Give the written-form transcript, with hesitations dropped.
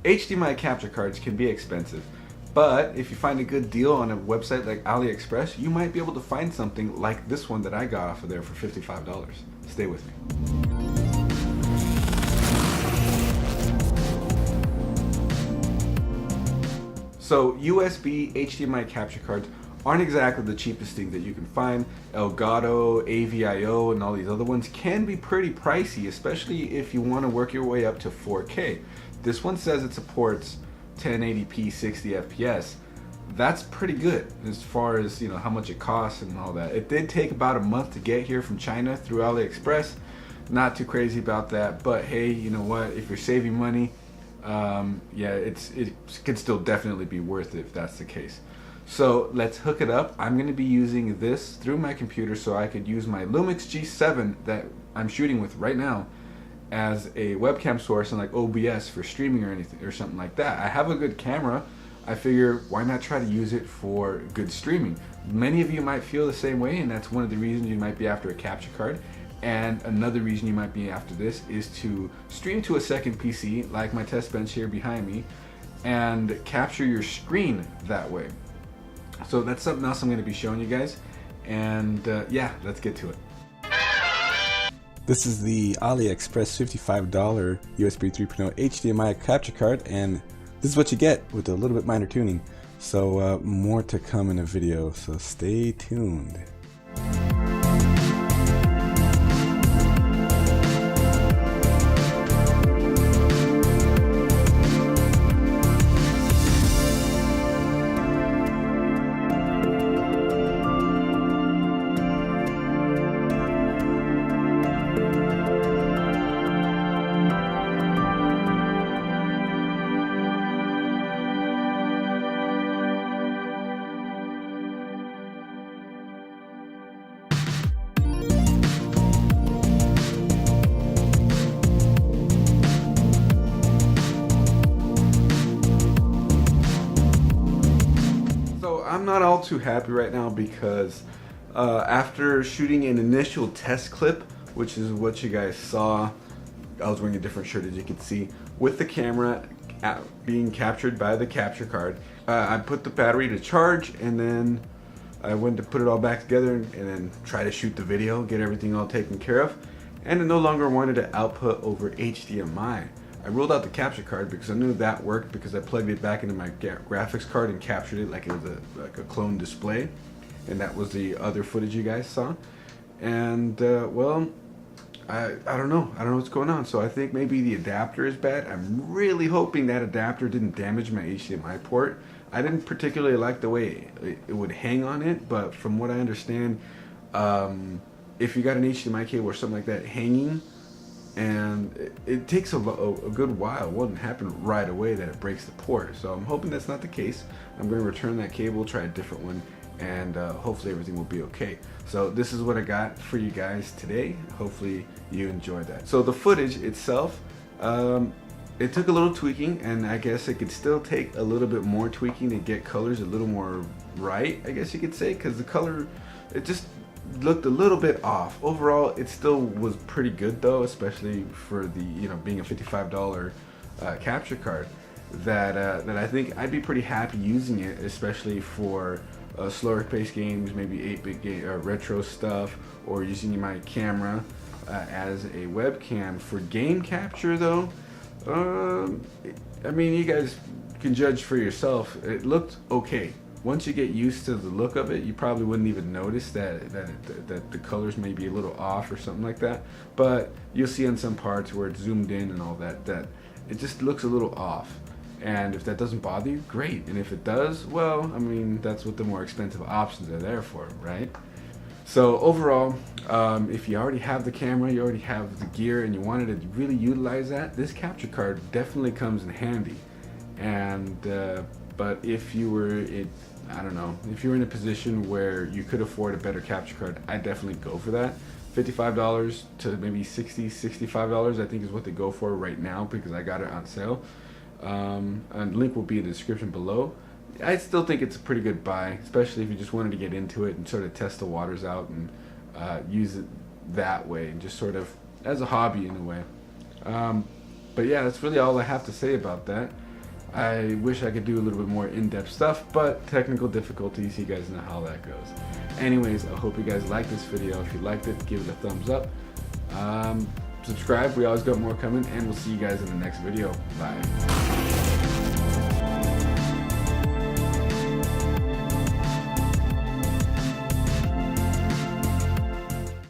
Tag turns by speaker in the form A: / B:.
A: HDMI capture cards can be expensive, but if you find a good deal on a website like AliExpress, you might be able to find something like this one that I got off of there for $55. Stay with me. So USB HDMI capture cards aren't exactly the cheapest thing that you can find. Elgato, AVIO, and all these other ones can be pretty pricey, especially if you want to work your way up to 4K. This one says it supports 1080p 60 FPS. That's pretty good as far as, you know, how much it costs and all that. It did take about a month to get here from China through AliExpress. Not too crazy about that, but hey, you know what? If you're saving money, yeah, it could still definitely be worth it if that's the case. So let's hook it up. I'm going to be using this through my computer so I could use my Lumix G7 that I'm shooting with right now as a webcam source and like OBS for streaming or anything or something like that. I have a good camera. I figure why not try to use it for good streaming. Many of you might feel the same way, and that's one of the reasons you might be after a capture card. And another reason you might be after this is to stream to a second PC, like my test bench here behind me, and capture your screen that way. So that's something else I'm going to be showing you guys, and yeah, let's get to it. This is the AliExpress $55 USB 3.0 HDMI capture card, and this is what you get with a little bit minor tuning. So more to come in a video, so stay tuned. I'm not all too happy right now because after shooting an initial test clip, which is what you guys saw, I was wearing a different shirt as you can see, with the camera being captured by the capture card. I put the battery to charge, and then I went to put it all back together and then try to shoot the video, get everything all taken care of, and it no longer wanted to output over HDMI. I ruled out the capture card because I knew that worked because I plugged it back into my graphics card and captured it like it was a clone display, and that was the other footage you guys saw. And well, I don't know what's going on. So I think maybe the adapter is bad. I'm really hoping that adapter didn't damage my HDMI port. I didn't particularly like the way it would hang on it, but from what I understand, if you got an HDMI cable or something like that hanging, and it takes a good while. It wouldn't happen right away that it breaks the port. So I'm hoping that's not the case. I'm going to return that cable, try a different one, and hopefully everything will be okay. So this is what I got for you guys today. Hopefully you enjoyed that. So the footage itself, it took a little tweaking, and I guess it could still take a little bit more tweaking to get colors a little more right, I guess you could say, because the color, it just looked a little bit off. Overall, it still was pretty good though, especially for the, you know, being a $55 capture card. That I think I'd be pretty happy using it, especially for slower paced games, maybe 8-bit game, retro stuff, or using my camera as a webcam. For game capture though, I mean, you guys can judge for yourself. It looked okay. Once you get used to the look of it, you probably wouldn't even notice that the colors may be a little off or something like that. But you'll see on some parts where it's zoomed in and all that, that it just looks a little off. And if that doesn't bother you, great. And if it does, well, I mean, that's what the more expensive options are there for, right? So overall, if you already have the camera, you already have the gear, and you wanted to really utilize that, this capture card definitely comes in handy. And but if you were I don't know, if you're in a position where you could afford a better capture card, I definitely go for that. $55 to maybe $60, $65, I think is what they go for right now because I got it on sale. And link will be in the description below. I still think it's a pretty good buy, especially if you just wanted to get into it and sort of test the waters out and use it that way, and just sort of as a hobby in a way. But yeah, that's really all I have to say about that. I wish I could do a little bit more in-depth stuff, but technical difficulties, you guys know how that goes. Anyways, I hope you guys liked this video. If you liked it, give it a thumbs up. Subscribe, we always got more coming, and we'll see you guys in the next video. Bye.